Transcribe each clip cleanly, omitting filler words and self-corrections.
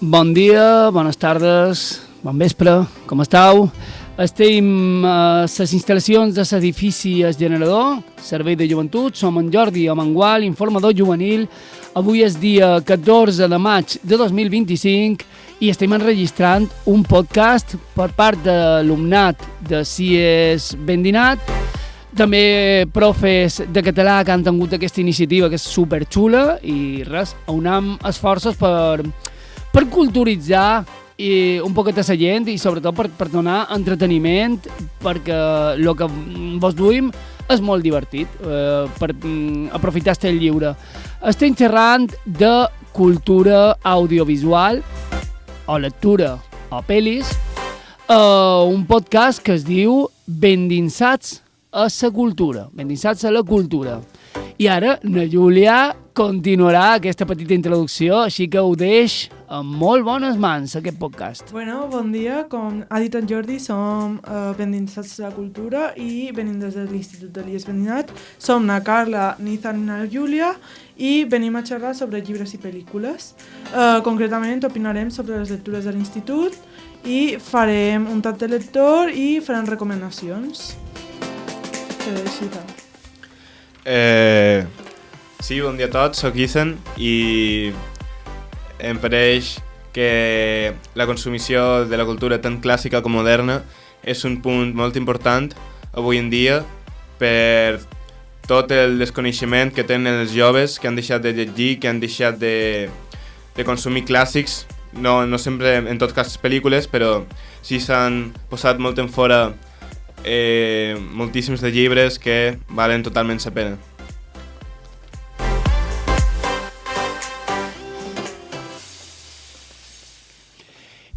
Bon dia, bones tardes, bon vespre, com esteu? Estem a les instal·lacions de l'edifici El Generador, Servei de Joventut. Som en Jordi Amengual, informador juvenil. Avui és dia 14 de maig de 2025 i estem enregistrant un podcast per part de l'alumnat de CIES Vendinat, també profes de català que han tingut aquesta iniciativa que és superxula i res, unam esforços per culturitzar un poquet a la gent i sobretot per donar entreteniment, perquè el que vos duim és molt divertit, per aprofitar el lliure. Estem xerrant de cultura audiovisual o lectura o pel·lis, un podcast que es diu Bendinsats a la cultura, bendinsats a la cultura. I ara na Júlia continuarà aquesta petita introducció, així que ho deix en molt bones mans, aquest podcast. Bueno, bon dia. Com ha dit en Jordi, som bendinsats a la cultura i venim des de l'Institut de l'IES Vendinat. Som na Carla, Nizan i na Júlia i venim a xerrar sobre llibres i pel·lícules. Concretament opinarem sobre les lectures de l'Institut i farem un tap de lector i farem recomanacions. Sí, bon dia a tots, soc Ethan i em pareix que la consumició de la cultura tant clàssica com moderna és un punt molt important avui en dia per tot el desconeixement que tenen els joves que han deixat de llegir, que han deixat de consumir clàssics, no sempre en tot cas pel·lícules, però sí s'han posat molt en fora moltíssims de llibres que valen totalment la pena.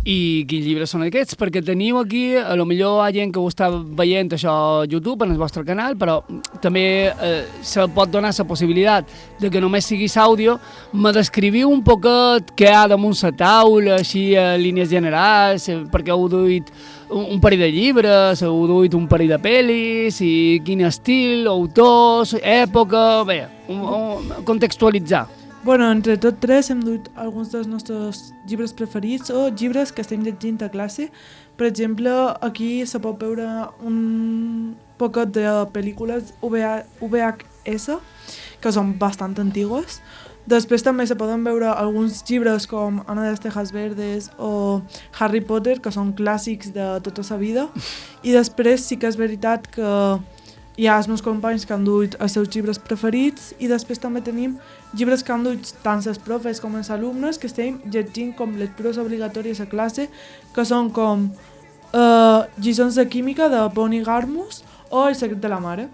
I quins llibres són aquests? Perquè teniu aquí, a lo millor hi ha gent que ho està veient això a YouTube, en el vostre canal, però també se pot donar la possibilitat de que només siguis àudio. Me descriviu un poquet què hi ha damunt la taula, així a línies generals, perquè heu duit un parell de llibres, heu duit un parell de pel·lis, i quin estil, autors, època, bé, contextualitzar. Bueno, entre tot tres hem dut alguns dels nostres llibres preferits o llibres que estem llegint a classe. Per exemple, aquí se pot veure un poquet de pel·lícules VHS, que són bastant antigues. Després també se poden veure alguns llibres com Ana de las Tejas Verdes o Harry Potter, que són clàssics de tota la vida. I després sí que és veritat que hi ha els meus companys que han duit els seus llibres preferits i després també tenim llibres que han duit tant els profes com els alumnes que estem llegint com lectures obligatòries a classe, que són com Lliçons de química de Bonnie Garmus o El secret de la mare.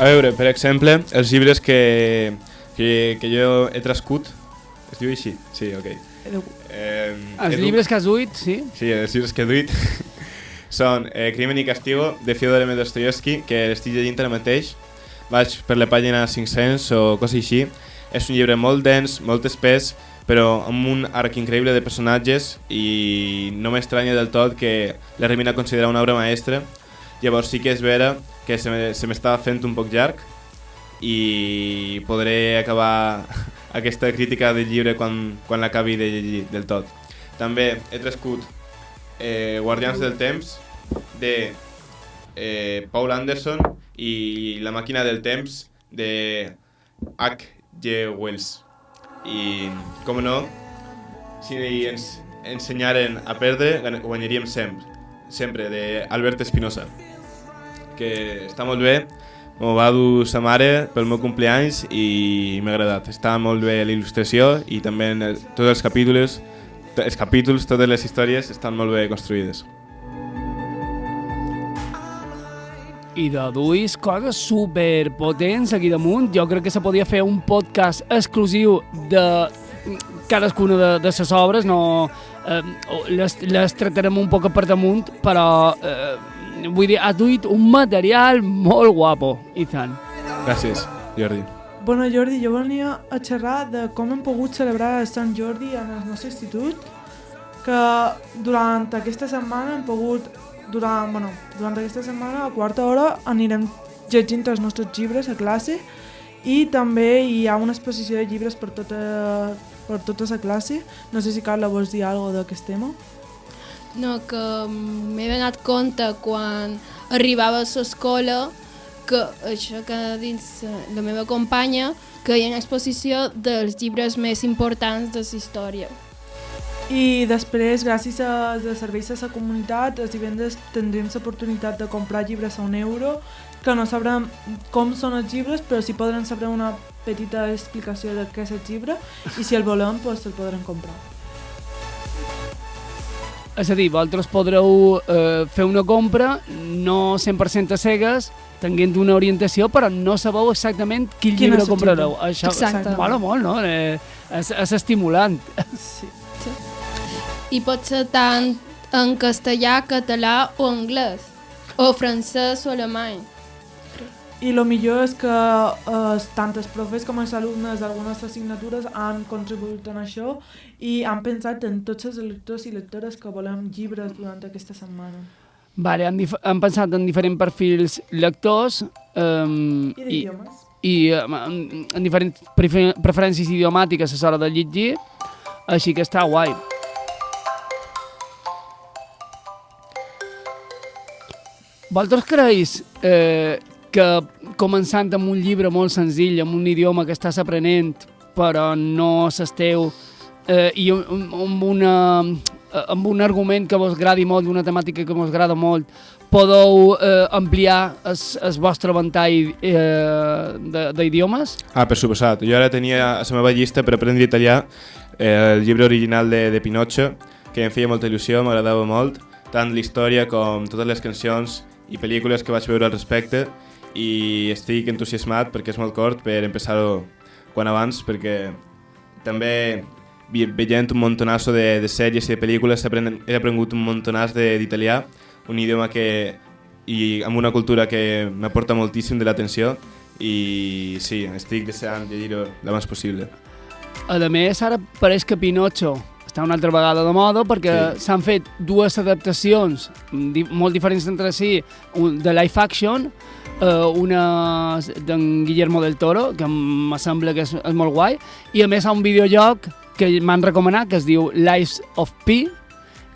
A veure, per exemple, els llibres que jo he trascut, es diu així? Sí, ok. Els llibres que has duit, sí? Sí, els llibres que he duit són Crimen i castigo, de Fyodor M. Dostoyevsky, que l'estic llegint ara mateix. Vaig per la pàgina 500 o cosa així. És un llibre molt dens, molt espès, però amb un arc increïble de personatges i no m'estranya del tot que l'arribin a considerar una obra maestra. Llavors sí que és vera que se m'estava fent un poc llarg i podré acabar aquesta crítica del llibre quan l'acabi de llegir del tot. També he trascut Guardians del temps de Paul Anderson i La màquina del temps de H.G. Wells. I, com no, si ens ensenyaren a perdre, guanyaríem sempre, de Albert Espinosa, que està molt bé, m'ho va dur sa mare pel meu cumpleaños i m'ha agradat. Està molt bé l'il·lustració i també tots els capítols, totes les històries estan molt bé construïdes. I deduís coses superpotents aquí damunt. Jo crec que se podia fer un podcast exclusiu de cadascuna de les obres. No, les tractarem un poc per damunt, però vull dir, has duit un material molt guapo, Ethan. Gràcies, Jordi. Bueno, Jordi, jo venia a xerrar de com hem pogut celebrar el Sant Jordi en el nostre institut, que durant aquesta setmana hem pogut durant aquesta setmana a quarta hora anirem llegint els nostres llibres a classe I també hi ha una exposició de llibres per tota la classe. No sé si Carla vols dir alguna cosa d'aquest tema. No, que m'he donat compte quan arribava a l'escola que això que dins la meva companya que hi ha una exposició dels llibres més importants de la història. I després, gràcies als serveis de la comunitat, els divendres tindrem l'oportunitat de comprar llibres a €1, que no sabrem com són els llibres, però sí podrem saber una petita explicació de què és el llibre i si el volem, doncs el podrem comprar. És a dir, vosaltres podreu fer una compra, no 100% a cegues, tenint una orientació, però no sabeu exactament quin llibre comprareu. Això, exacte. Mola molt, no? És estimulant. Sí. I pot ser tant en castellà, català o anglès, o francès o alemany. I el millor és que tant els profes com els alumnes d'algunes assignatures han contribuït en això i han pensat en tots els lectors i lectores que volem llibres durant aquesta setmana. Vale, han pensat en diferents perfils lectors I d'idiomes. i en diferents preferències idiomàtiques a l'hora de llegir, així que està guai. Vosaltres creus que començant amb un llibre molt senzill, amb un idioma que estàs aprenent, però no s'esteu, i amb un argument que vos agradi molt, una temàtica que vos agrada molt, podeu ampliar el vostre ventall d'idiomes? Per suposat. Jo ara tenia a la meva llista per aprendre italià el llibre original de Pinocho, que em feia molta il·lusió, m'agradava molt, tant la història com totes les cançons i pel·lícules que vaig veure al respecte, i estic entusiasmat perquè és molt cort per empezar-ho quan abans, perquè també veient un montonazo de sèries i de pel·lícules he aprengut un montonàs d'italià, un idioma i amb una cultura que m'aporta moltíssim de l'atenció, i sí, estic deseant llegir-ho el més possible. A més, ara pareix que Pinocho està una altra vegada de moda perquè s'han fet dues adaptacions molt diferents entre si, de live action, una d'en Guillermo del Toro, que em sembla que és molt guai, i a més hi ha un videojoc que m'han recomanat que es diu Lives of Pi,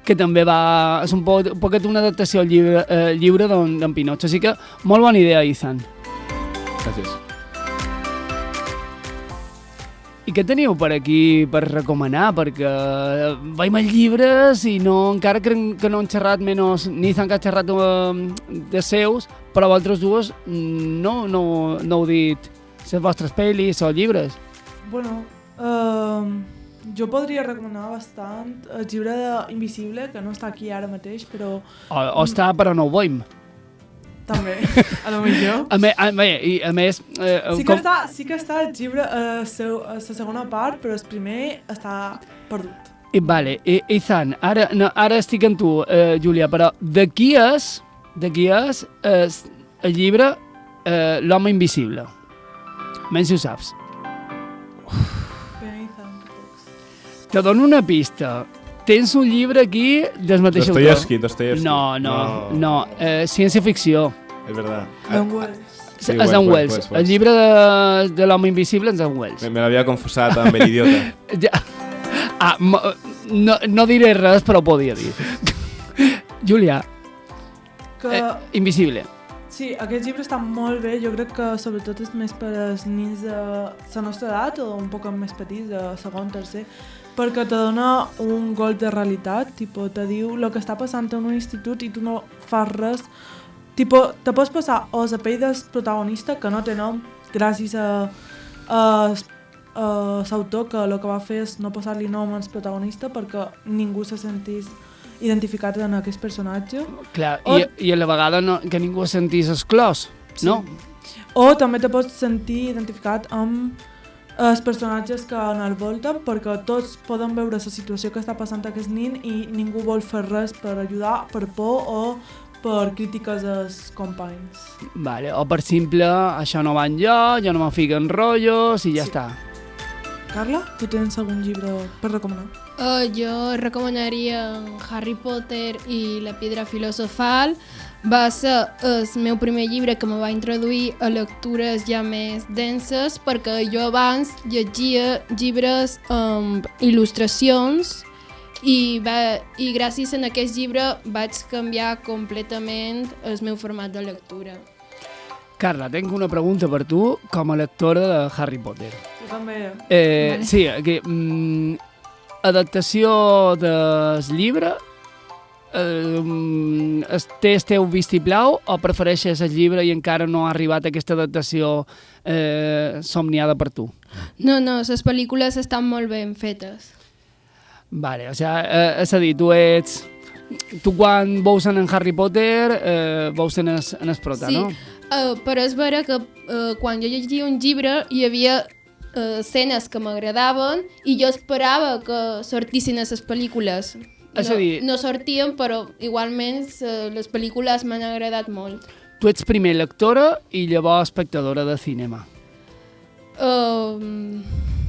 que també és un poquet una adaptació al llibre d'en Pinocho. Així que molt bona idea, Ethan. Gràcies. I què teniu per aquí per recomanar? Perquè veiem els llibres i encara que no han xerrat menys, ni han xerrat de seus, però vosaltres dues no heu dit les vostres pel·lis o llibres. Bueno, jo podria recomanar bastant el llibre d'Invisible, que no està aquí ara mateix, però... O està, però no ho veiem. També, a lo millor. A més... Sí que està el llibre a la segona part, però el primer està perdut. Vale, Ethan, ara estic amb tu, Júlia, però de qui és el llibre L'home invisible? Menys si ho saps. Bé, Ethan, que pocs. Te dono una pista. Tens un llibre aquí del mateix autor. Dostoyevsky. No, ciència-ficció. És veritat. Dan Wells. Sí, És en Wells. El llibre de l'home invisible és en Wells. Me l'havia confusat amb l'idiota. Ja. No diré res, però ho podia dir. Júlia, Invisible. Sí, aquest llibre està molt bé. Jo crec que sobretot és més per als nens de la nostra edat o un poc més petits, de segon, tercer, perquè te dona un golp de realitat, te diu el que està passant en un institut i tu no fas res. Te pots passar a la pell del protagonista, que no té nom, gràcies a l'autor, que el que va fer és no posar-li nom al protagonista perquè ningú se sentís identificat en aquest personatge. Clar, i a la vegada que ningú es sentís exclòs, no? Sí. O també te pots sentir identificat amb els personatges que envolten, perquè tots poden veure la situació que està passant a aquest nen i ningú vol fer res per ajudar, per por o per crítiques als companys. Vale, o per simple, això no va enlloc, jo no me fico en rotllos i ja està. Carla, tu tens algun llibre per recomanar? Jo recomanaria Harry Potter i la Piedra Filosofal, va ser el meu primer llibre que me va introduir a lectures ja més denses, perquè jo abans llegia llibres amb il·lustracions i gràcies a aquest llibre vaig canviar completament el meu format de lectura. Carla, tenc una pregunta per tu com a lectora de Harry Potter. Jo també. Vale. Sí, aquí, adaptació del llibre, té el teu vistiplau o prefereixes el llibre i encara no ha arribat aquesta adaptació somniada per tu? No, les pel·lícules estan molt ben fetes. Vale, o sigui, és a dir, tu quan veus en Harry Potter veus en el prota, Sí, no? però és vera que quan jo llegia un llibre hi havia escenes que m'agradaven i jo esperava que sortissin a les pel·lícules. És a dir, No sortien, però igualment les pel·lícules m'han agradat molt. tu ets primer lectora i llavors espectadora de cinema. O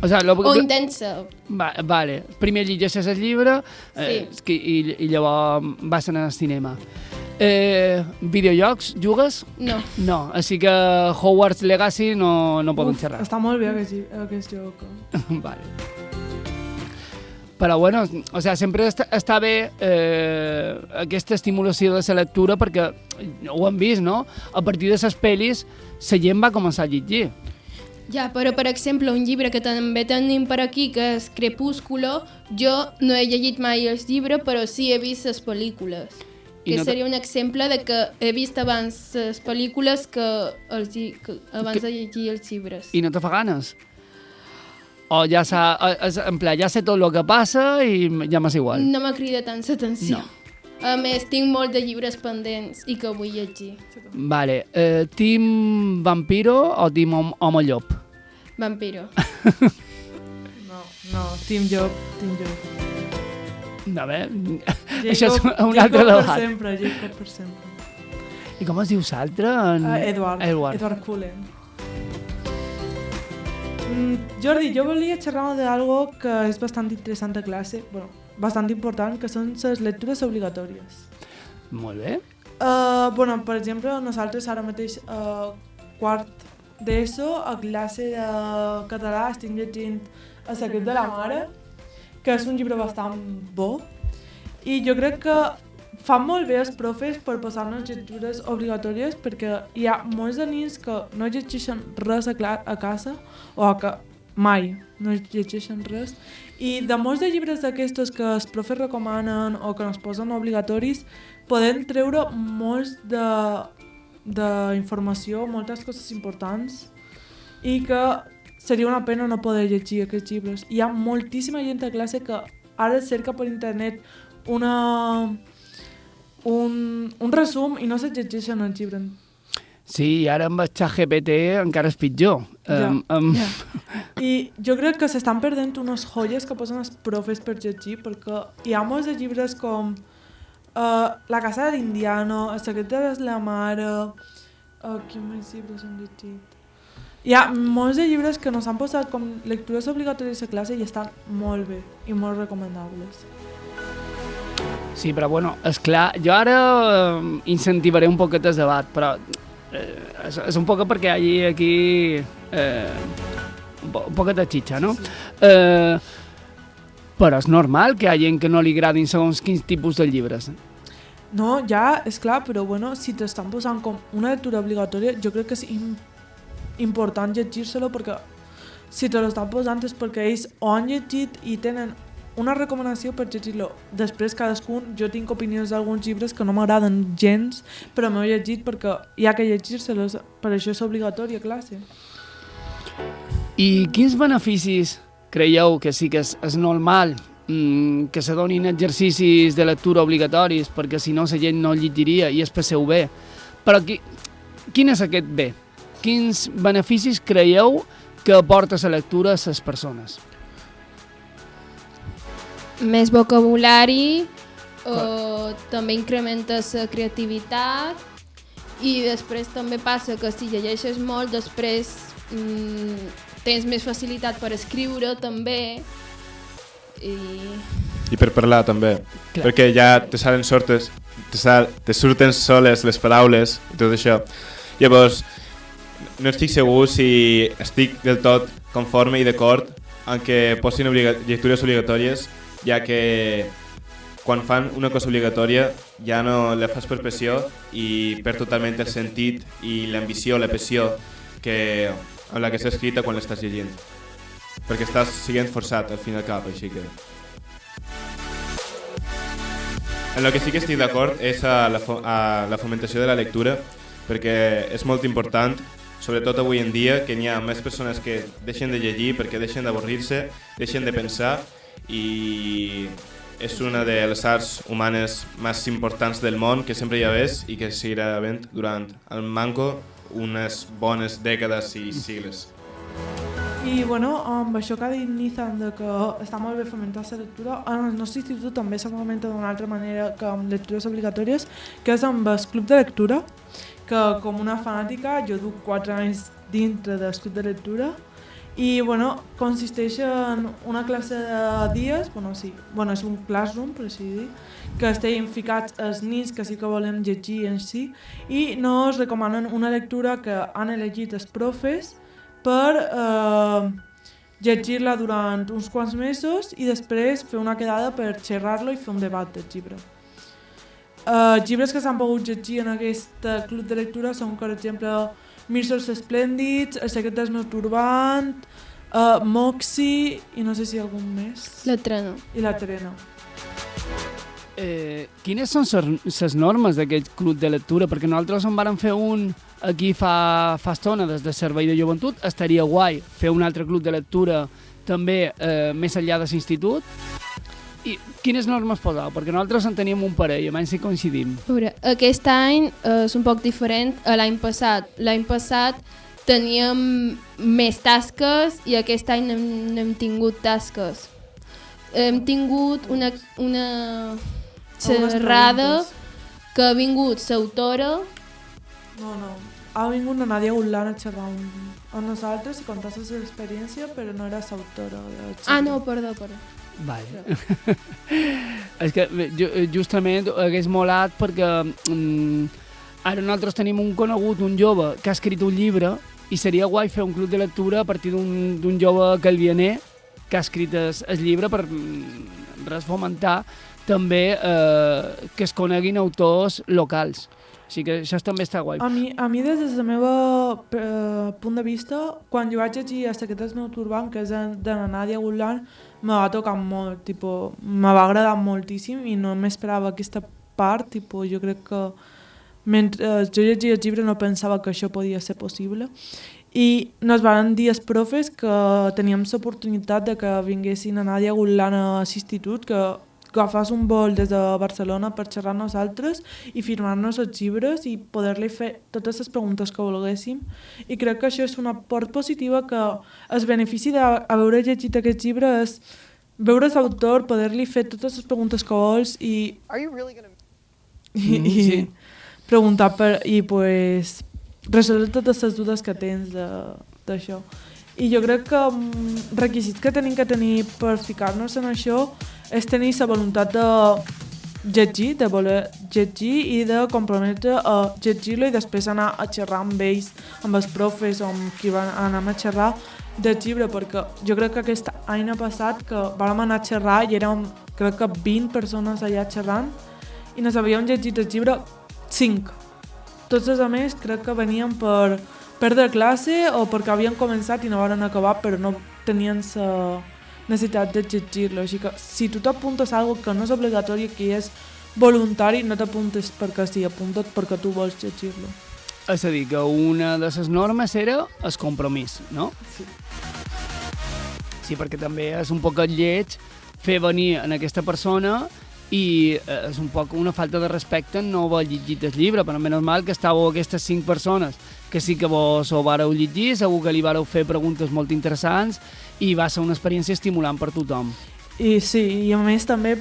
sigui, O intensa. Vale, primer llegeixes el llibre Sí. i llavors vas anar al cinema. Videojocs, jugues? No. No, així que Hogwarts Legacy no poden xerrar. Està molt bé aquest joc. Vale. Però bueno, o sea, sempre està bé aquesta estimulació de la lectura perquè ho hem vist, no? A partir de les pel·lis la gent va començar a llegir. Ja, però per exemple, un llibre que també tenim per aquí, que és Crepúsculo, jo no he llegit mai el llibre, però sí he vist les pel·lícules. I Que no seria un exemple de que he vist abans les pel·lícules que abans de llegir els llibres. I no te fa ganes? O ja en pla, ja sé tot el que passa i ja m'és igual? No m'ha cridat tant l'atenció. No. A més, tinc molt de llibres pendents i que vull llegir. Vale, team vampiro o team home llop? Vampiro. No, Team Job. A veure, això és un altre Jacob debat. Jacob per sempre. I com es diu l'altre? Edward Cullen. Jordi, jo volia xerrar d'algo que és bastant interessant a classe, bueno, bastant important, que són les lectures obligatòries. Molt bé. Bueno, per exemple, nosaltres ara mateix quart d'ESO, a classe de català, estem llegint El secret de la mare, que és un llibre bastant bo, i jo crec que fan molt bé els profes per posar-nos lectures obligatòries perquè hi ha molts de nens que no llegeixen res a casa o que mai no llegeixen res i de molts de llibres d'aquestos que els profes recomanen o que ens posen obligatoris podem treure molts d'informació, moltes coses importants i que seria una pena no poder llegir aquests llibres. Hi ha moltíssima gent a classe que ara cerca per internet un resum i no se llegeixen el llibre. Sí, i ara amb el ChatGPT encara és pitjor. Ja. I jo crec que s'estan perdent unes joies que posen els profes per llegir perquè hi ha molts de llibres com La casa de l'Indiano, El secret de la mare... quins més llibres hem llegit? Hi ha molts de llibres que nos han posat com lectures obligatòries a classe i estan molt bé i molt recomanables. Sí, però bueno, esclar, jo ara incentivaré un poquet el debat, però és un poc perquè hi ha aquí un poquet de xitxa, no? Sí. Però és normal que hi ha gent que no li agradin segons quins tipus de llibres. No, ja, és clar, però bueno, si t'estan posant com una lectura obligatòria, jo crec que és important llegir-se-lo perquè si te l'estan posant és perquè ells ho han llegit i tenen una recomanació per llegir-lo. Després cadascun, jo tinc opinions d'alguns llibres que no m'agraden gens, però m'ho he llegit perquè hi ha que llegir-se-lo, per això és obligatori a classe. I quins beneficis creieu que sí que és normal que se donin exercicis de lectura obligatoris perquè si no la gent no llegiria i es passeu bé? Però quin és aquest bé? Quins beneficis creieu que aporta la lectura a les persones? Més vocabulari, també incrementa la creativitat i després també passa que si llegeixes molt després tens més facilitat per escriure també i i per parlar també, perquè ja te surten soles les paraules i tot això. Llavors, no estic segur si estic del tot conforme i d'acord en que posin lectures obligatòries, ja que quan fan una cosa obligatòria ja no la fas per pressió i perd totalment el sentit i l'ambició, la passió amb la que està escrita quan l'estàs llegint. Perquè estàs sent forçat al fin i al cap, així que... En el que sí que estic d'acord és a la fomentació de la lectura, perquè és molt important, sobretot avui en dia, que hi ha més persones que deixen de llegir perquè deixen d'avorrir-se, deixen de pensar, i és una de les arts humanes més importants del món que sempre hi ha vist i que seguirà havent durant el manco unes bones dècades i sigles. I bueno, amb això que ha dit Nizan de que està molt bé fomentar la lectura, en el nostre institut també se fomenta d'una altra manera que amb lectures obligatòries, que és amb el club de lectura, que com una fanàtica jo duc 4 anys dintre del club de lectura. I bueno, consisteix en una classe de dies, és un classroom, per així dir, que estem ficats els nins que sí que volen llegir en si, i nos recomanen una lectura que han elegit els profes per llegir-la durant uns quants mesos i després fer una quedada per xerrar-lo i fer un debat del llibre. Llibres que s'han pogut llegir en aquest club de lectura són, per exemple, Mírsels esplèndids, El secret del meu turbant, Moxie i no sé si algun més. La Trena. I la Trena. Quines són les normes d'aquest club de lectura? Perquè nosaltres en vàrem fer un aquí fa estona des del Servei de Joventut. Estaria guai fer un altre club de lectura també més enllà de l'institut. I quines normes poseu? Perquè nosaltres en teníem un parell, a menys si coincidim. A veure, aquest any és un poc diferent a l'any passat. L'any passat teníem més tasques i aquest any no hem tingut tasques. Hem tingut una xerrada que ha vingut l'autora. No. Ha vingut la Nadia Gullan a xerrar amb nosaltres i contar la seva experiència, però no era l'autora. Ah, no, perdó. Vale. És que justament hagués molat perquè ara nosaltres tenim un conegut, un jove que ha escrit un llibre i seria guai fer un club de lectura a partir d'un jove calvianer que ha escrit el llibre per fomentar també que es coneguin autors locals. Així que això també està guai. A mi des del meu punt de vista, quan jo vaig llegir El secret del meu turbant, que és de la Nadia Gullan, me va tocar molt, me va agradar moltíssim i no m'esperava aquesta part. Jo crec que mentre jo llegia el llibre no pensava que això podia ser possible. I ens van dir els profes que teníem l'oportunitat de que vinguessin a Nadia Gullan a l'institut, que agafàs un vol des de Barcelona per xerrar amb nosaltres i firmar-nos els llibres i poder-li fer totes les preguntes que volguéssim. I crec que això és una part positiva, que el benefici d'haver llegit aquest llibre és veure l'autor, poder-li fer totes les preguntes que vols i preguntar i pues, resoldre totes les dudes que tens d'això. I jo crec que requisits que tenim que tenir per ficar-nos en això és tenir la voluntat de llegir, de voler llegir i de comprometre a llegir-lo i després anar a xerrar amb ells, amb els profes o amb qui van anar a xerrar del llibre, perquè jo crec que aquest any passat que vam anar a xerrar i érem crec que 20 persones allà xerrant i ens havíem llegit el llibre 5. Tots els altres crec que venien per perdre classe o perquè havien començat i no van acabar però no tenien la necessitat de llegir-lo. Així que si tu t'apuntes a alguna que no és obligatori, que és voluntari, no t'apuntes perquè sí, apunta't perquè tu vols llegir-lo. És a dir, que una de les normes era el compromís, no? Sí. Sí, perquè també és un poc lleig fer venir en aquesta persona i és un poc una falta de respecte no haver llegit el llibre, però menys mal que estàveu aquestes 5 persones que sí que vos ho vareu llegir, segur que li vareu fer preguntes molt interessants i va ser una experiència estimulant per tothom. I sí, i a més també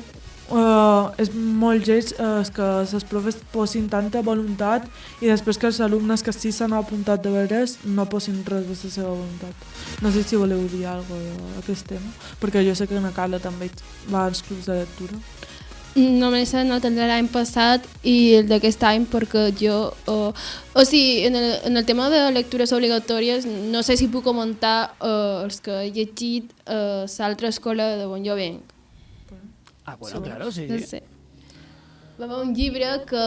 és molt lleig que els profes posin tanta voluntat i després que els alumnes que sí s'han apuntat de veres no posin res de la seva voluntat. No sé si voleu dir alguna cosa d'aquest tema, perquè jo sé que na Carla també va als clubs de lectura. Només he anat el de l'any passat i el d'aquest any perquè jo... o sigui, en el tema de lectures obligatòries no sé si puc comentar els que he llegit a l'altra escola de on jo venc. Ah, bueno, claro, sí. No sé. Va haver un llibre que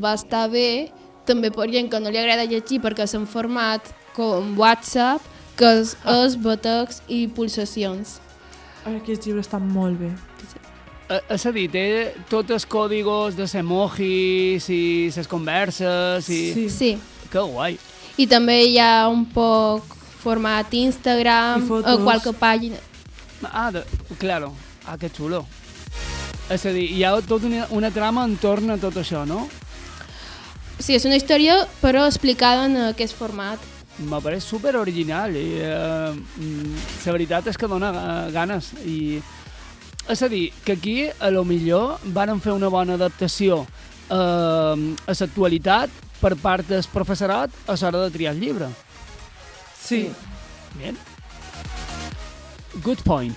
va estar bé, també per gent que no li agrada llegir perquè és en format com WhatsApp, que és batecs i pulsacions. Aquest llibre està molt bé. És a dir, té tots els còdigos de emojis i les converses i... Sí. Que guai. I també hi ha un poc format Instagram, qualque pàgina. Ah, claro. Ah, que xulo. És a dir, hi ha tota una trama entorn a tot això, no? Sí, és una història, però explicada en aquest format. Me pareix super original i la veritat és que dona ganes. És a dir, que aquí a lo millor van fer una bona adaptació a l'actualitat per part del professorat a l'hora de triar el llibre. Sí. Bien. Good point.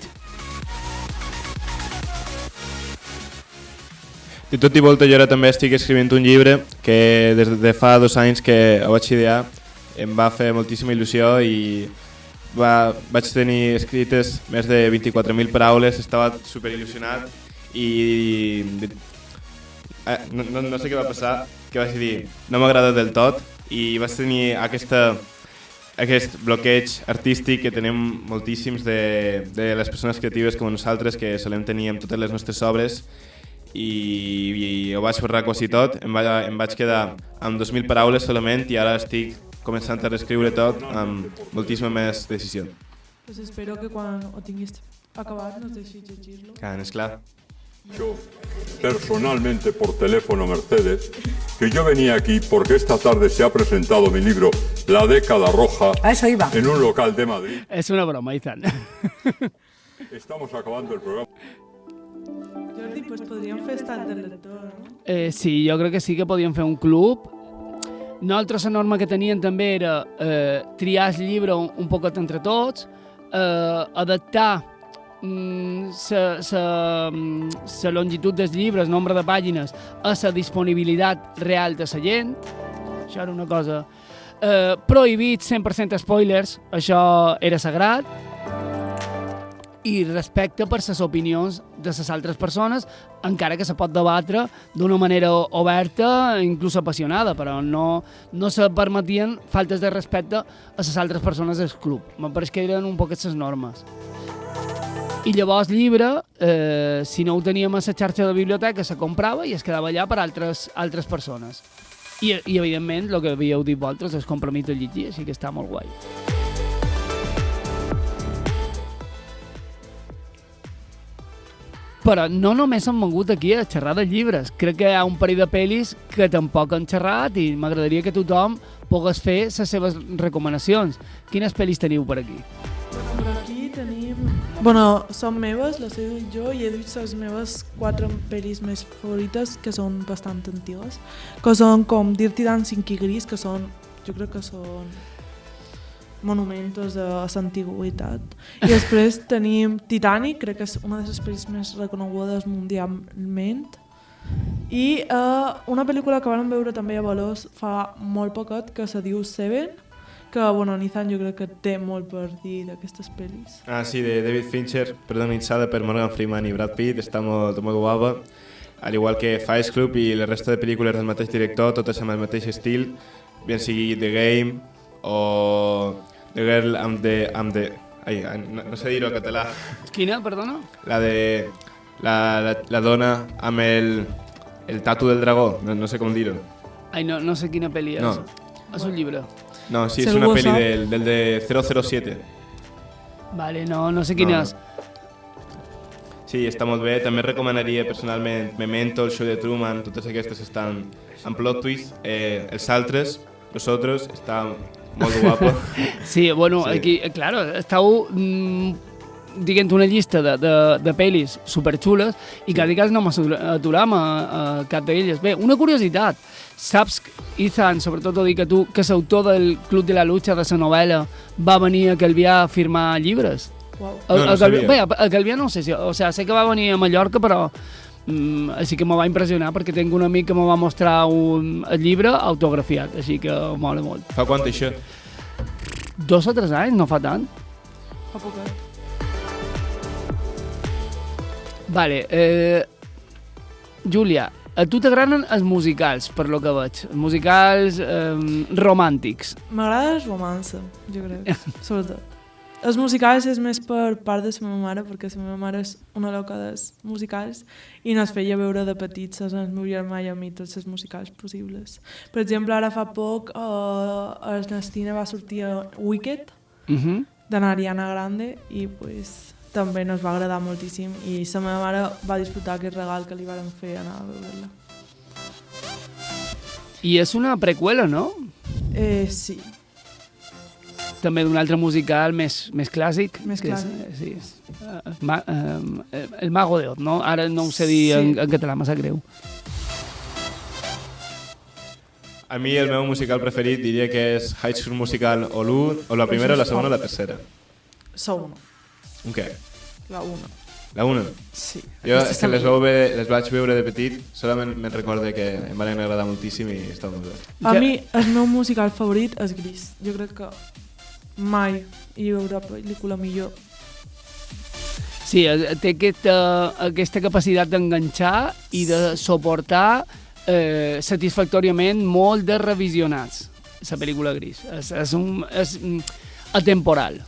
De tot i volta, jo ara també estic escrivint un llibre que des de fa 2 anys que ho vaig idear, em va fer moltíssima il·lusió i vaig tenir escrites més de 24.000 paraules, estava super il·lusionat i no sé què va passar, que vaig dir no m'agrada del tot i vaig tenir aquest bloqueig artístic que tenim moltíssims de les persones creatives com nosaltres que solem tenir amb totes les nostres obres i ho vaig borrar quasi tot, em vaig quedar amb 2.000 paraules solament i ara estic començant a reescriure tot amb moltíssima més decisió. Pues espero que quan ho tinguis acabat nos deixis llegir-lo. És clar. Yo, personalmente por teléfono, Mercedes, que yo venía aquí porque esta tarde se ha presentado mi libro La década roja en un local de Madrid. És una broma, i tant. Estamos acabando el programa. Jordi, pues podríem fer estat de lector, no? Sí, jo crec que sí que podíem fer un club. Nosaltres la norma que tenien també era triar el llibre un poquet entre tots, adaptar la longitud dels llibres, nombre de pàgines, a la disponibilitat real de la gent. Això era una cosa. Prohibit 100% spoilers, això era sagrat. I respecte per les opinions de les altres persones, encara que se pot debatre d'una manera oberta, inclús apassionada, però no se permetien faltes de respecte a les altres persones del club. Me pareix que eren un poc les normes. I llavors el llibre, si no ho teníem a la xarxa de biblioteca, se comprava i es quedava allà per altres persones. I evidentment, el que havíeu dit vosaltres, és compromís de llegir, així que està molt guai. Però no només hem vengut aquí a xerrar de llibres. Crec que hi ha un parell de pel·lis que tampoc han xerrat i m'agradaria que tothom pogués fer les seves recomanacions. Quines pel·lis teniu per aquí? Per aquí tenim... Bueno, són meves, les he dut jo i he dut les meves 4 pel·lis més favorites que són bastant antigues, que són com Dirty Dancing i Gris, que són... Jo crec que són monumentos de l'antiguitat. I després tenim Titanic, crec que és una de les pel·lis més reconegudes mundialment. I una pel·lícula que vam veure també a Valós fa molt poquet, que se diu Seven, que bueno, Nizan jo crec que té molt per dir d'aquestes pel·lis. Ah, sí, de David Fincher, protagonitzada per Morgan Freeman i Brad Pitt, està molt guapa, al igual que Fight Club i la resta de pel·lícules del mateix director, totes amb el mateix estil, bien sigui The Game o The Girl amb the... Ai, no sé dir-ho en català. Quina, perdona? La de... La dona amb el tatu del dragó, no sé com dir-ho. Ai, no sé quina pel·li és. No. És un llibre. No, sí, és una pel·li del de 007. Vale, no sé quina és. Sí, està molt bé. També recomanaria personalment Memento, el show de Truman, totes aquestes estan en plot twist. Els altres, los otros, està molt guapo. Sí, bueno, Sí. aquí, claro, estàu diguem una llista de pel·lis superxules i cada cas no m'aturam a cap d'elles. Bé, una curiositat. Saps, Ethan, sobretot ho dic a tu, que l'autor del Club de la Lucha de la novel·la va venir a Calvià a firmar llibres? Wow. No sabia. Bé, a Calvià no sé si... O sigui, sé que va venir a Mallorca, però així que me va impressionar perquè tinc un amic que me va mostrar el llibre autografiat, així que mola molt. Fa quant això? 2 o 3 anys, no fa tant. Fa poquet. Vale, Júlia, a tu t'agraden els musicals, per lo que veig. Els musicals romàntics. M'agrada el romance, jo crec, sobretot. Els musicals és més per part de la meva mare, perquè la meva mare és una loca dels musicals i nos feia veure de petits el meu germà i a mi tots els musicals possibles. Per exemple, ara fa poc a Ernestina va sortir a Wicked, de l'Ariana Grande, i pues, també nos va agradar moltíssim i la meva mare va disfrutar aquest regal que li varen fer anar a veure-la. I és una preqüela, no? Sí. També d'un altre musical més clàssic. Més clàssic. Sí. El Mago de Oz, no? Ara no ho sé dir en català, massa greu. A mi el meu musical preferit diria que és High School Musical o l'1, o la primera, la segona o la tercera. La 1. Un què? La 1. La 1? Sí. Jo és que les vaig veure de petit, solament me'n recorde que em van agradar moltíssim i estava molt bé. A mi el meu musical favorit és Gris. Jo crec que mai hi haurà pel·lícula millor. Sí, té aquesta capacitat d'enganxar i de suportar satisfactòriament molt de revisionats, la pel·lícula Gris. És atemporal.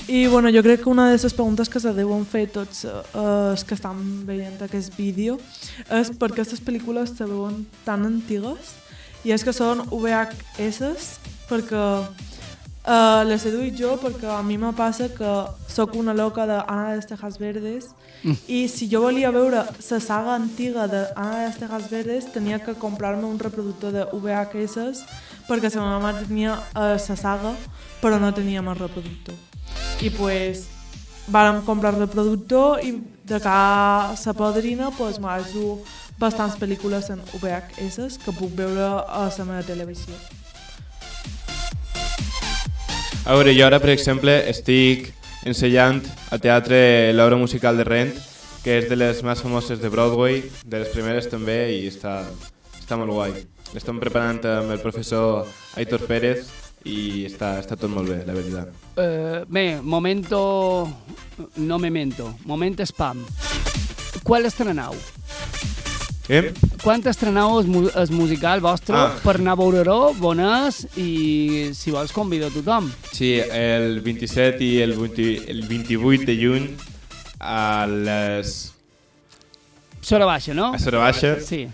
I bueno, jo crec que una de les preguntes que se deuen fer tots els que estan veient aquest vídeo és per què aquestes pel·lícules se veuen tan antigues, i és que són VHS, perquè les he duit jo perquè a mi me passa que sóc una loca d'Ana de les Tejas Verdes i si jo volia veure la saga antiga d'Ana de les Tejas Verdes tenia que comprar-me un reproductor de VHS perquè la meva mare tenia la saga però no teníem el reproductor. I pues vàrem comprar el reproductor i de cara a la padrina pues, m'haig dur bastants pel·lícules en VHS que puc veure a la meva televisió. A veure, jo ara, per exemple, estic ensenyant a teatre l'obra musical de Rent, que és de les més famoses de Broadway, de les primeres també, i està molt guai. L'estem preparant amb el professor Aitor Pérez i està tot molt bé, la veritat. Bé, moment spam. Quan estrenau? Quan estrenau el musical vostre per anar a veure-ho, bones, i si vols convida a tothom. Sí, el 27 i el 28 de juny a les... Sora Baixa, no? A Sora Baixa. Sí.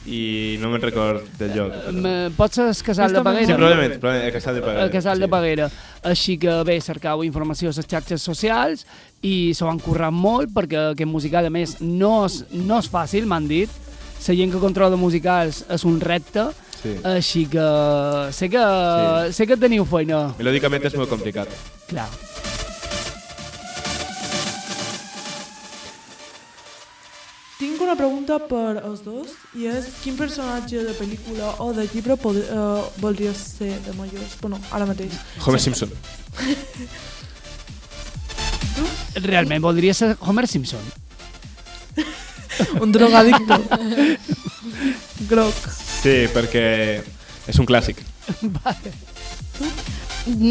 I no me'n record del lloc. Pots ser el Casal de Peguera? Sí, probablement, el Casal de Peguera. El Casal de Peguera. Així que bé, cercau informació a les xarxes socials i s'ho han currat molt perquè aquest musical, a més, no és fàcil, m'han dit. La gent que controla musicals és un repte, així que sé que teniu feina. Melòdicament és molt complicat. Clar. Tinc una pregunta per als dos, i és quin personatge de pel·lícula o de llibre voldries ser de majors? Bueno, ara mateix. Homer Simpson. Realment voldria ser Homer Simpson. Un drogadicto. Groc. Sí, perquè és un clàssic. Vale.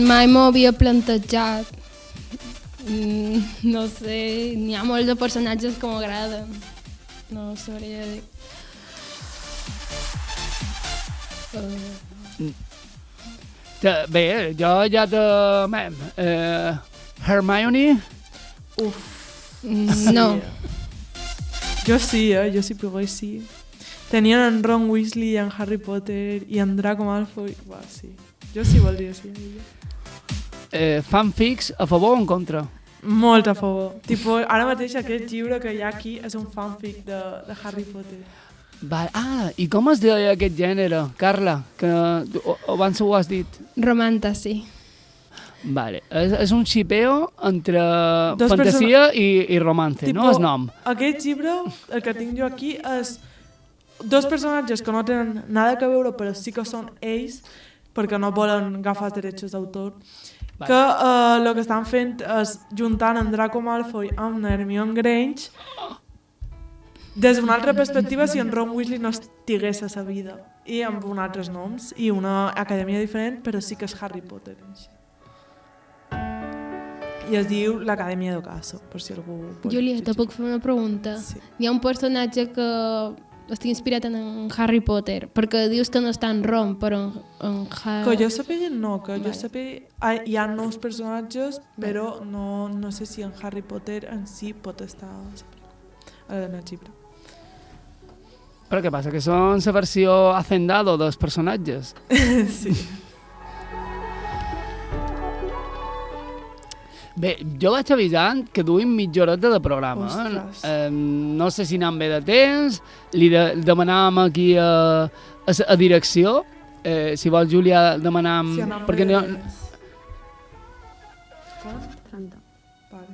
Mai m'ho havia plantejat. No sé, n'hi ha molts de personatges que m'agraden. No sabria dir. Bé, jo ja Hermione? No. Jo sí, jo sí pogués sí. Tenien en Ron Weasley, en Harry Potter i en Draco Malfoy. Va, sí. Jo sí voldria ser. Fanfics a favor o en contra? Molt a favor. Tipo, ara mateix aquest llibre que hi ha aquí és un fanfic de Harry Potter. I com es deia aquest gènere, Carla? Que abans ho has dit. Romantasy. Vale. És un xipeo entre Dos fantasia i romance, tipo, no? El nom. Aquest llibre, el que tinc jo aquí, és dos personatges que no tenen nada que veure, però sí que són ells, perquè no volen agafar els drets d'autor, Vale. que el que estan fent és juntant en Draco Malfoy amb Hermione Granger des d'una altra perspectiva si en Ron Weasley no estigués a sa vida, i amb uns altres noms i una acadèmia diferent, però sí que és Harry Potter en si. I es diu l'Acadèmia d'Ocaso, per si algú... Júlia, te puc fer una pregunta? Sí. Hi ha un personatge que estic inspirat en Harry Potter, perquè dius que no està en Ron, però en Harry... Que jo sàpiga no, que jo sàpiga hi ha nous personatges, però no sé si en Harry Potter en si pot estar en el llibre. Però què passa? Que són la versió hacendado dels personatges? Sí. Bé, jo vaig avisant que duim mitja horeta de programa. No sé si anant bé de temps, li demanàvem aquí a direcció, si vols, Júlia, demanàvem... Si anam perquè bé de no... temps. Quant? 30. Vale.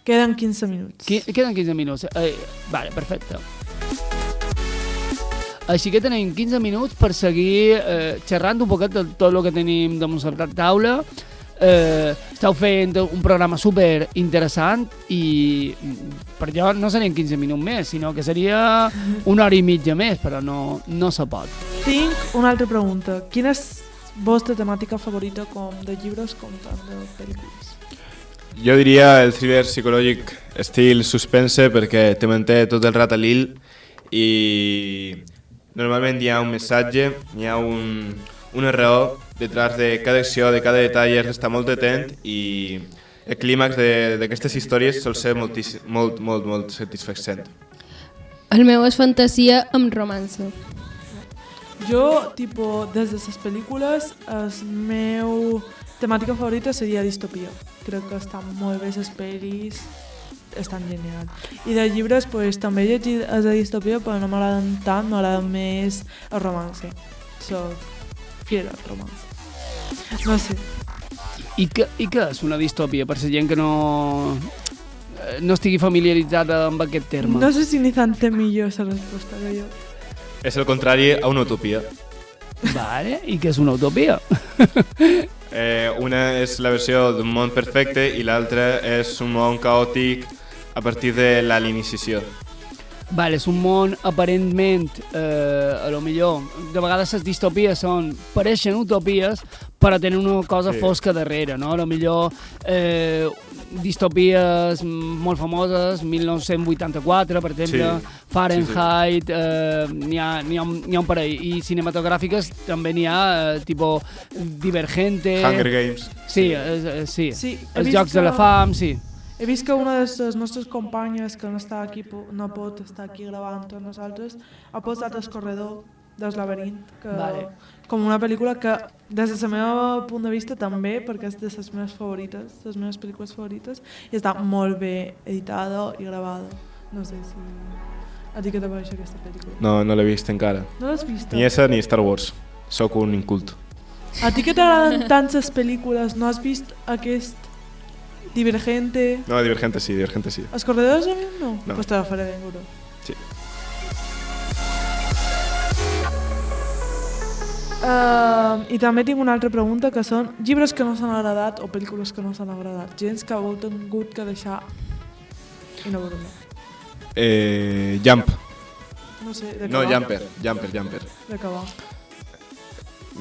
Queden 15 minuts. Queden 15 minuts. Vale, perfecte. Així que tenim 15 minuts per seguir xerrant un poquet de tot el que tenim damunt la taula. Esteu fent un programa super interessant i per jo no serien 15 minuts més, sinó que seria una hora i mitja més, però no se pot. Tinc una altra pregunta. Quina és vostra temàtica favorita com de llibres com tant de pel·lícules? Jo diria el thriller psicològic estil suspense perquè te manté tot el rat a l'il i normalment hi ha un missatge, hi ha una raó detrás de cada acció, de cada detall, has d'estar molt atent i el clímax d'aquestes històries sol ser molt satisfacent. El meu és fantasia amb romança. Jo, des de les pel·lícules, el meu temàtica favorita seria distopia. Crec que estan molt bé les pel·lis, estan genial. I de llibres, també he llegit els de distopia, però no m'agraden tant, m'agraden més el romance. Soc fiera al romance. No sé. I què és una distòpia, per la gent que no estigui familiaritzada amb aquest terme? No sé si ni tant millor la resposta que jo. És el contrari a una utopia. Vale, i què és una utopia? Una és la versió d'un món perfecte i l'altra és un món caòtic a partir de l'alienització. Vale, és un món aparentment, a lo millor, de vegades les distopies pareixen utopies, però tenen una cosa fosca darrere, no? A lo millor distopies molt famoses, 1984, per exemple, Fahrenheit, n'hi ha un parell, i cinematogràfiques també n'hi ha, tipo Divergente... Hunger Games. Sí, els Jocs de la Fam, sí. He vist que una de les nostres companyes que no pot estar aquí gravant amb nosaltres ha posat El corredor del laberint, com una pel·lícula que des del meu punt de vista també, perquè és de les meves favorites, les meves pel·lícules favorites, i està molt bé editada i gravada. No sé si... A ti què te pareix aquesta pel·lícula? No l'he vist encara. No l'has vist? Ni esa ni Star Wars. Soc un inculto. A ti que t'agraden tant les pel·lícules, no has vist aquest Divergente? No, Divergente sí. Els corredors no? No. Pues te la faré ben, guro. Sí. I també tinc una altra pregunta, que són llibres que no s'han agradat o pel·lícules que no s'han agradat. Gens que heu tingut que deixar i no veure més. Jump. No sé, de què No, va? Jumper. De què va?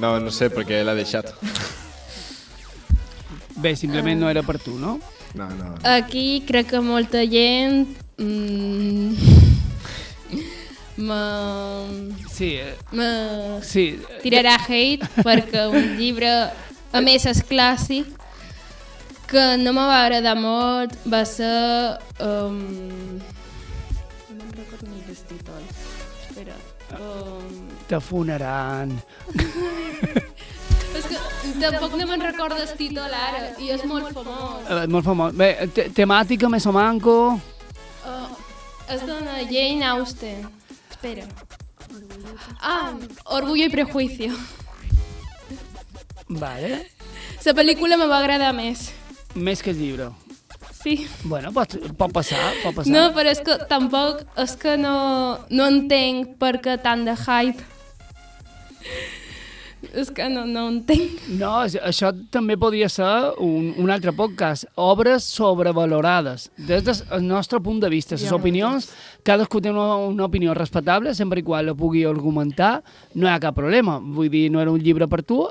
No sé perquè l'ha deixat. Bé, simplement no era per tu, no? No. Aquí crec que molta gent Sí. tirarà hate perquè un llibre, a més és clàssic, que no me va agradar molt, va ser... no me'n recordo ni el títol. Espera. Te funaran. És que tampoc no me'n recordo el títol ara, i és molt famós. Molt famós. Bé, temàtica més o manco... És d'una Jane Austen. Espera. Orgullo y prejuicio. Vale. La pel·lícula me va agradar més. Més que el llibre. Sí. Bueno, pot passar. No, però és que tampoc és que no entenc per què tant de hype. És que no entenc. No, això també podria ser un altre podcast. Obres sobrevalorades. Des del nostre punt de vista, les opinions, cadascú té una opinió respectable, sempre i quan la pugui argumentar, no hi ha cap problema. Vull dir, no era un llibre per tu,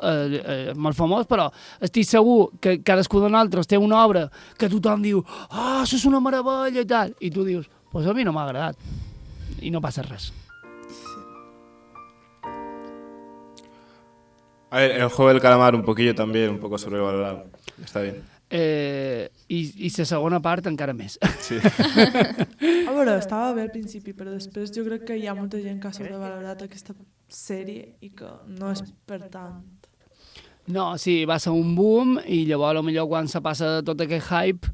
molt famós, però estic segur que cadascú de nosaltres té una obra que tothom diu això és una meravella i tal, i tu dius, pues a mi no m'ha agradat. I no passa res. A ver, el juego del calamar un poquillo también, un poco sobrevalorado. Está bien. I la segona part encara més. Sí. A veure, estava bé al principi, però després jo crec que hi ha molta gent que ha sobrevalorat aquesta sèrie i que no és per tant. No, sí, va ser un boom i llavors potser quan se passa tot aquest hype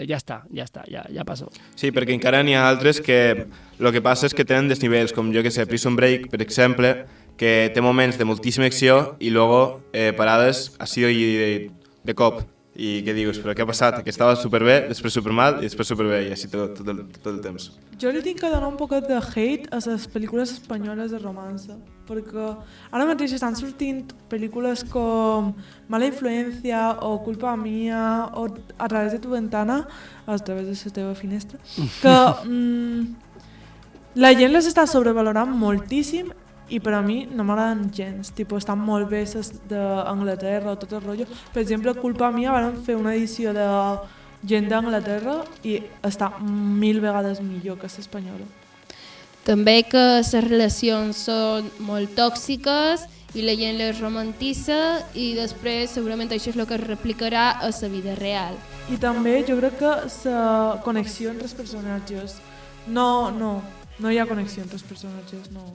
ja passa. Sí, perquè encara n'hi ha altres que el que passa és que tenen desnivells, com jo que sé, Prison Break, per exemple, que té moments de moltíssima acció i luego parades així de cop. I què dius? Però què ha passat? Que estava superbé, després supermal i després superbé, i així tot el temps. Jo li tinc que donar un poquet de hate a les pel·lícules espanyoles de romança, perquè ara mateix estan sortint pel·lícules com Mala influència o Culpa mía o A través de tu ventana, a través de la teva finestra, que la gent les està sobrevalorant moltíssim i per a mi no m'agraden gens. Estan molt bé les d'Anglaterra o tot el rotllo. Per exemple, Culpa mía van fer una edició de gent d'Anglaterra i està 1000 vegades millor que l'espanyola. També que les relacions són molt tòxiques i la gent les romantitza i després segurament això és el que es replicarà a la vida real. I també jo crec que la connexió entre els personatges no hi ha connexió entre els personatges, no.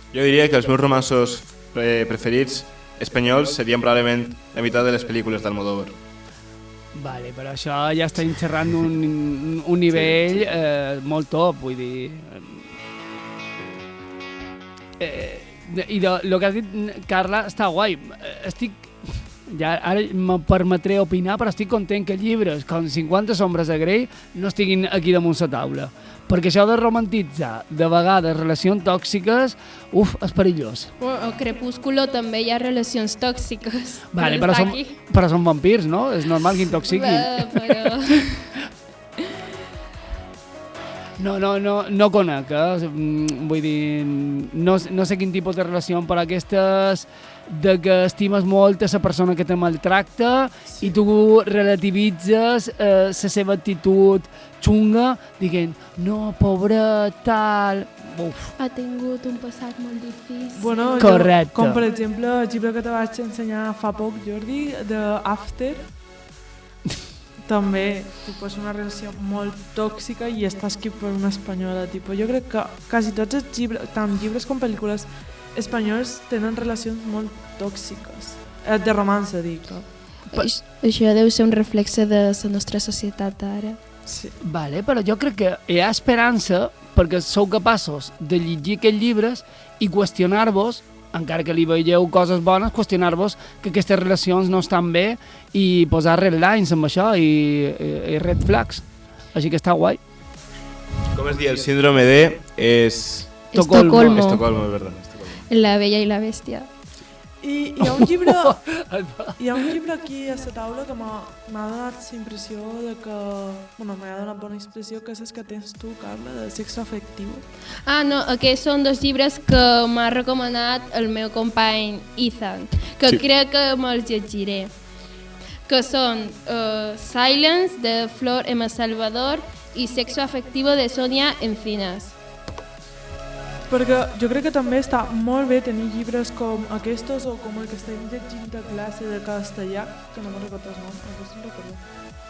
Jo diria que els meus romanços preferits espanyols serien probablement la meitat de les pel·lícules d'Almodóvar. Vale, però això ja està xerrant un nivell molt top, vull dir... I el que has dit, Carla, està guai. Ara me permetré opinar, però estic content que llibres com 50 sombres de Grey no estiguin aquí damunt la taula. Perquè això de romantitzar, de vegades, relacions tòxiques, és perillós. A Crepúsculo també hi ha relacions tòxiques. Vale, però són vampirs, no? És normal que intoxiquin. Però... No conec, vull dir, no sé quin tipus de relació, però aquestes de que estimes molt a la persona que te maltracta i tu relativitzes la seva actitud xunga dient, no, pobret, tal... Uf. Ha tingut un passat molt difícil. Bueno, correcte. Com per exemple el llibre que te vaig ensenyar fa poc, Jordi, de After, també és una relació molt tòxica i està escrit per una espanyola. Jo crec que quasi tots els llibres, tant llibres com pel·lícules espanyols, tenen relacions molt tòxiques. De romança, dic. Això deu ser un reflexe de la nostra societat ara. Sí. Vale, però jo crec que hi ha esperança perquè sou capaços de llegir aquests llibres i qüestionar-vos, encara que li veieu coses bones, qüestionar-vos que aquestes relacions no estan bé i posar red lines amb això i red flags. Així que està guai. Com es diu? El síndrome de... Estocolmo. Estocolmo, és veritat. La bella i la bèstia. I hi ha un llibre aquí a la taula que m'ha donat la impressió de que... Bueno, m'ha donat bona impressió, que és el que tens tu, Carla, de Sexo afectiu. No, aquests són dos llibres que m'ha recomanat el meu company Ethan, que sí. Crec que me'ls llegiré. Que són Silence, de Flor M. Salvador, i Sexo afectivo, de Sonia Encinas. Perquè jo crec que també està molt bé tenir llibres com aquests o com el que estem llegint a classe de castellà, que no me'n recordo el nom, aquest no recordo.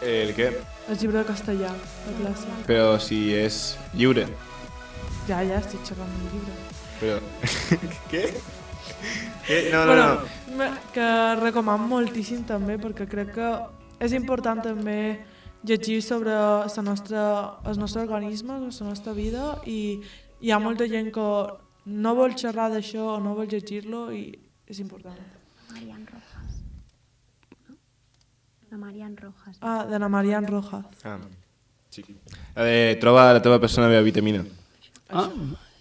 El què? El llibre de castellà, de classe. Però si és lliure. Ja, estic xerrant del llibre. Però... Què? No. Que recoman moltíssim també, perquè crec que és important també llegir sobre el nostre organisme, la nostra vida, i hi ha molta gent que no vol xerrar d'això o no vol llegir-lo i és important. Ah, de la Marian Rojas. Ah, sí. Troba la teva persona bé vitamina. Ah,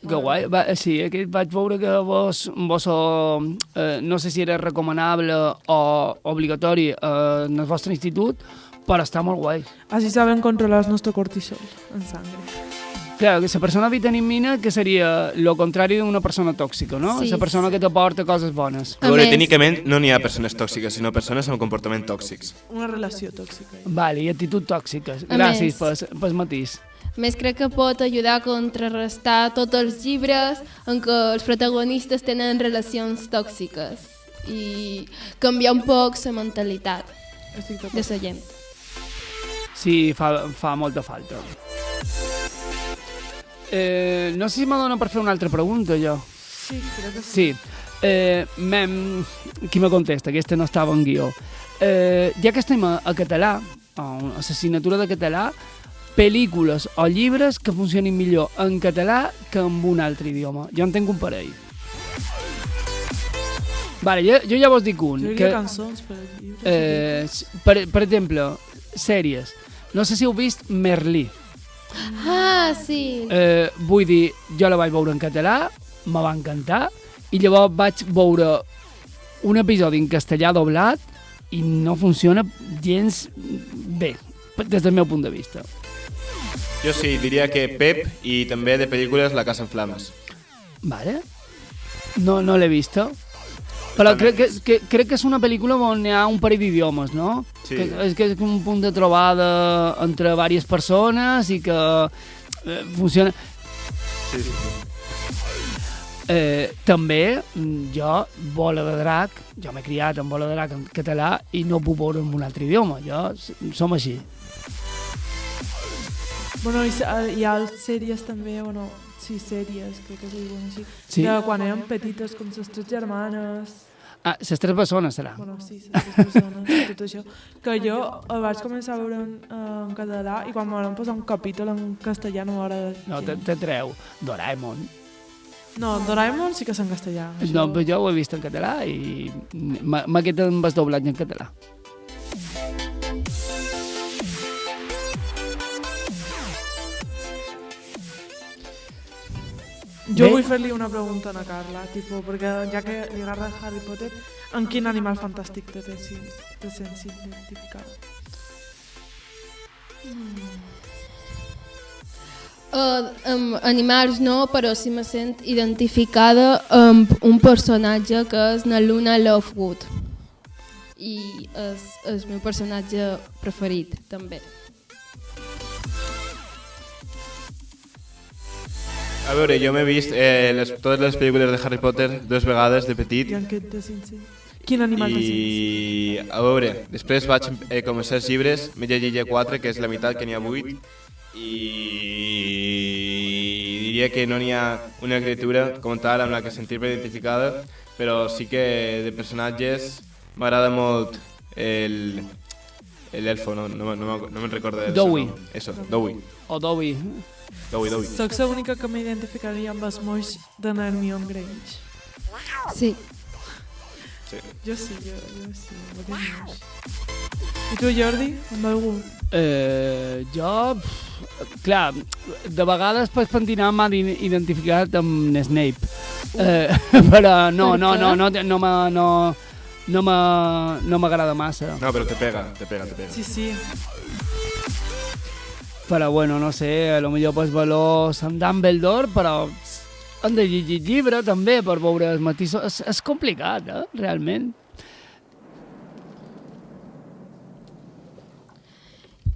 que guai. Sí, aquest vaig veure que vos no sé si era recomanable o obligatori en el vostre institut, però està molt guai. Así saben controlar nuestro cortisol en sangre. Clar, que la persona vitamina que seria lo contrari d'una persona tòxica, no? Sí. La persona que t'aporta coses bones. A Veure, més- tècnicament no n'hi ha persones tòxiques, sinó persones amb comportament tòxics. Una relació tòxica. Vale, i actitud tòxiques. A Gràcies més- pel matís. A més, crec que pot ajudar a contrarrestar tots els llibres en què els protagonistes tenen relacions tòxiques i canviar un poc la mentalitat Estic de d'acord. la gent. Sí, fa molta falta. No sé si m'adona per fer una altra pregunta, jo. Sí, crec que sí. Sí. Qui me contesta? Aquesta no estava en guió. Ja que estem a català, a l'assignatura de català, pel·lícules o llibres que funcionin millor en català que en un altre idioma. Jo en tinc un parell. Vale, jo ja vos dic un. Jo diria cançons per al llibre. Per exemple, sèries. No sé si heu vist Merlí. Ah, sí. Vull dir, jo la vaig veure en català, me va encantar, i llavors vaig veure un episodi en castellà doblat i no funciona gens bé, des del meu punt de vista. Jo sí, diria que Pep i també de pel·lícules La casa en flames. Vale? No l'he vista. Però crec que és una pel·lícula on hi ha un parell d'idiomes, no? Sí. Que és un punt de trobada entre diverses persones i que funciona. Sí, sí, sí. També jo, Bola de Drac, jo m'he criat amb Bola de Drac en català i no puc veure en un altre idioma. Som així. Bueno, hi ha sèries també, bueno, sí, sèries, crec que se diuen així, Sí. de quan érem petites, com les tres germanes, Ah, les tres persones serà. bueno, sí, les tres persones, tot això, que jo vaig començar a veure en català i quan m'han posat un capítol en castellà no m'agrada No, gens. te treu. Doraemon. No, Doraemon sí que és en castellà. No, però jo ho he vist en català i m'ha quedat amb el doblatge en català. Jo Bé. vull fer-li una pregunta a la Carla, tipo, perquè ja que li agrada Harry Potter, en quin animal fantàstic te sents identificada? Animals no, però sí me sent identificada amb un personatge que és na Luna Lovegood. I és el meu personatge preferit, també. A veure, jo m'he vist totes les pel·lícules de Harry Potter 2 vegades de petit I en què te sents? Quin animal te sents? i a veure, després vaig començar els llibres, m'he llegit ja 4, que és la meitat, que n'hi ha 8, i diria que no n'hi ha una criatura com tal amb la que sentir-me identificada, però sí que de personatges m'agrada molt l'elfo, no me'n recordo del seu Dowie. nom. Eso, Dowie. O Dobby. Dowie. Soc l'única que m'identificaria amb els moix de Hermione Granger. Sí. Sí. Jo sí, jo sí, amb aquells moix. I tu, Jordi, amb algú? Clar, de vegades per pentinar m'ha identificat amb Snape. Però no m'agrada massa. No, però te pega. Sí, sí. Però bueno, no sé, a lo millor pues valor Sant Dumbledore, però han de llegir llibre també per veure els matisos. És complicat, realment.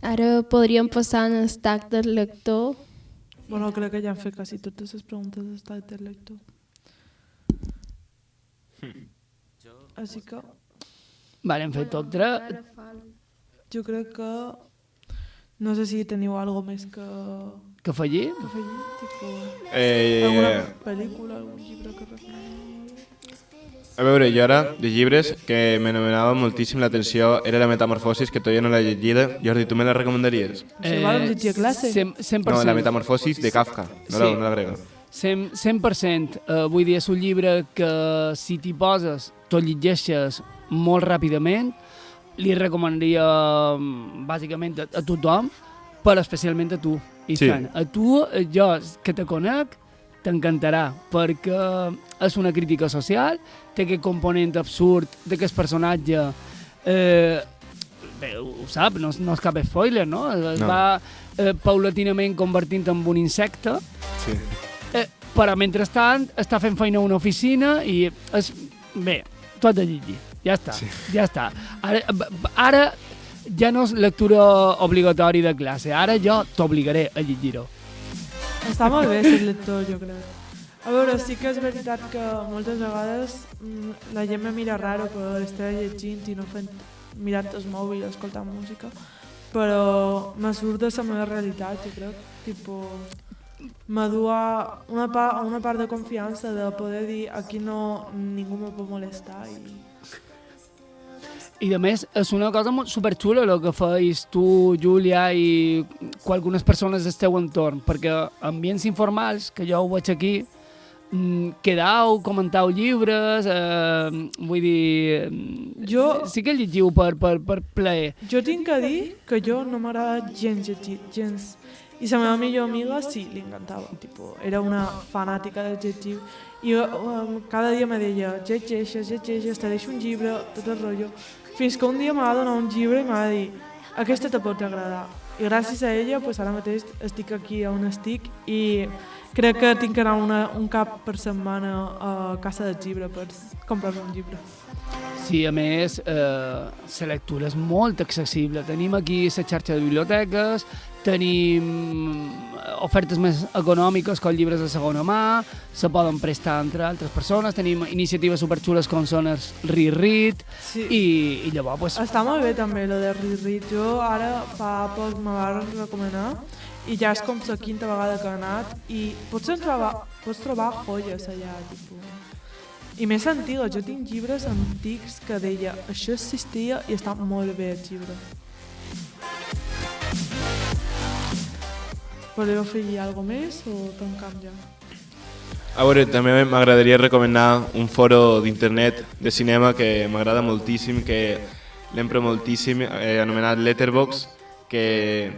Ara podríem passar en el tac del lector. Bueno, crec que ja han fet quasi totes les preguntes d'estat del lector. Així que Vale, hem fet tot tres. jo crec que no sé si teniu alguna més que Que fallir? afegir, tipo, Eh, alguna pel·lícula, algun llibre que recomaneu. A veure, jo ara, de llibres, que m'anomenava moltíssim l'atenció era La Metamorfosis, que todavía no l'he llegida. Jordi, tu me la recomanaries? Això va llegir a classe? 100%. No, La Metamorfosis de Kafka, no Sí. la grega. 100%. Vull dir, és un llibre que si t'hi poses, te'l llegeixes molt ràpidament. li recomanaria bàsicament a tothom, però especialment a tu, Ethan. Sí. A tu, jo que te conec, t'encantarà, perquè és una crítica social, té aquest component absurd de que el personatge, bé, ho sap, no és cap spoiler, no? Es va paulatinament convertint en un insecte, sí. Però mentrestant està fent feina a una oficina i és... Bé, tu has de llegir, ja està, sí. Ja està. Ara ja no és lectura obligatòria de classe, ara jo t'obligaré a llegir-ho. Està molt bé ser lector, jo crec. A veure, sí que és veritat que moltes vegades la gent me mira raro per estar llegint i no fent mirant el mòbil, escoltant música, però me surt de la meva realitat, jo crec. Tipo, me du a una part de confiança de poder dir aquí no ningú me pot molestar. I a més, és una cosa superxula el que feis tu, Júlia, i algunes persones del teu entorn, perquè ambients informals, que jo ho veig aquí, quedau, comentau llibres, vull dir... Sí que llegiu per plaer. Jo tinc que dir que jo no m'agrada gens llegir, gens. I la meva millor amiga sí, li encantava, era una fanàtica del llegir. I cada dia me deia, llegeixes, te deixo un llibre, tot el rotllo. Fins que un dia m'ha donat un llibre i m'ha dit, aquesta te pot agradar. I gràcies a ella, ara mateix estic aquí on estic i crec que tinc que anar un cap per setmana a casa del llibre per comprar-me un llibre. Sí, a més, la lectura és molt accessible. Tenim aquí la xarxa de biblioteques, tenim ofertes més econòmiques com llibres de segona mà, se poden prestar entre altres persones, tenim iniciatives superxules com són els Reread, sí. I llavors... Pues... Està molt bé també lo de Reread. Jo ara fa poc me va recomanar i ja és com la quinta vegada que he anat i pots trobar joies allà, I més antigues, jo tinc llibres antics que deia això existia i està molt bé el llibre. Voleu afegir alguna cosa més o tancam ja? A veure, també m'agradaria recomanar un foro d'internet de cinema que m'agrada moltíssim, que l'empro moltíssim, anomenat Letterboxd, que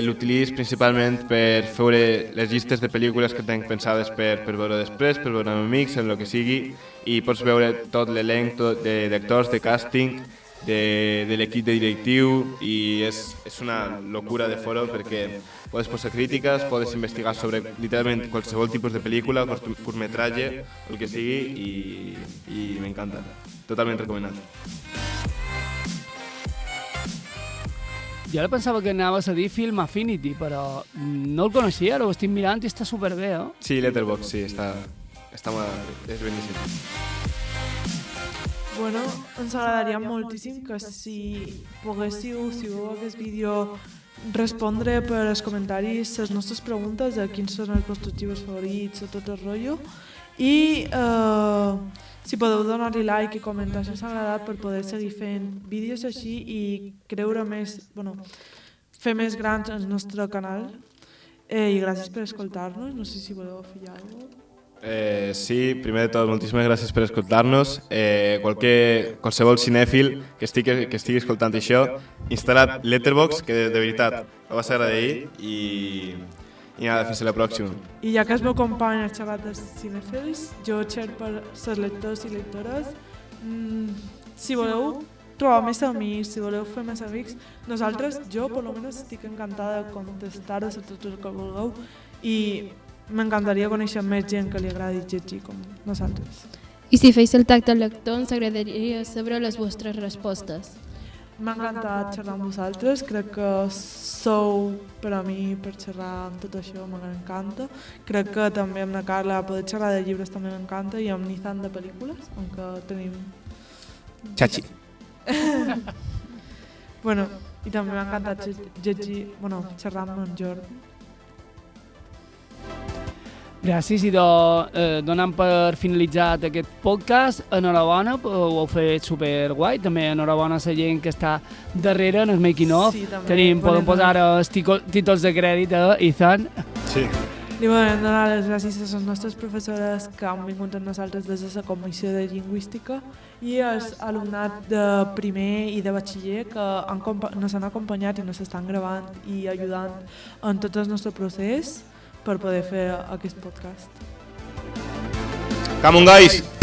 l'utilitzo principalment per fer les llistes de pel·lícules que tenc pensades per veure després, per veure amb amics, en el que sigui, i pots veure tot l'elenc d'actors, de càsting, de l'equip de directiu, i és una locura de foro perquè podes posar crítiques, podes investigar sobre literalment qualsevol tipus de pel·lícula, curtmetratge, el que sigui, i m'encanta. Totalment recomanat. Jo ara pensava que anaves a dir Film Affinity, però no el coneixia, ara ho estic mirant i està superbé, eh? Sí, Letterboxd, sí, és beníssim. Bueno, ens agradaria moltíssim que si poguéssiu, si veu aquest vídeo, respondre per als comentaris les nostres preguntes de quins són els vostres llibres favorits o tot el rotllo. I si podeu donar-li like i comentar si us ha agradat per poder seguir fent vídeos així i creure més, fer més grans el nostre canal. I gràcies per escoltar-nos. No sé si voleu afegir alguna cosa. Sí, primer de tot, moltíssimes gràcies per escoltar-nos. Qualsevol cinèfil que estigui escoltant això, instal·lat Letterboxd, que de veritat ho vas agrair, i nada, fins a la pròxima. I ja que el meu company ha xerrat dels cinèfils, jo xerro per els lectors i lectores. Si voleu trobar més amics, si voleu fer més amics, nosaltres, jo per almenys estic encantada de contestar-vos a tot el que vulgueu i m'encantaria conèixer més gent que li agradi llegir com nosaltres. I si feis el tacte al lector, ens agradaria saber les vostres respostes. M'ha encantat xerrar amb vosaltres, crec que sou per a mi per xerrar amb tot això, m'encanta. Crec que també amb la Carla poder xerrar de llibres també m'encanta i amb Nizan de pel·lícules, on que tenim... Chachi. I també m'ha encantat xerrar amb en Jordi. Gràcies, i donant per finalitzat aquest podcast, enhorabona, ho heu fet superguai, també enhorabona a la gent que està darrere en el making of. Sí, podem posar els títols de crèdit a Ethan. Sí, Li volem donar les gràcies a les nostres professores que han vingut amb nosaltres des de la Comissió de Lingüística i als alumnat de primer i de batxiller que ens han acompanyat i ens estan gravant i ajudant en tot el nostre procés per poder fer aquest podcast. Come on, guys!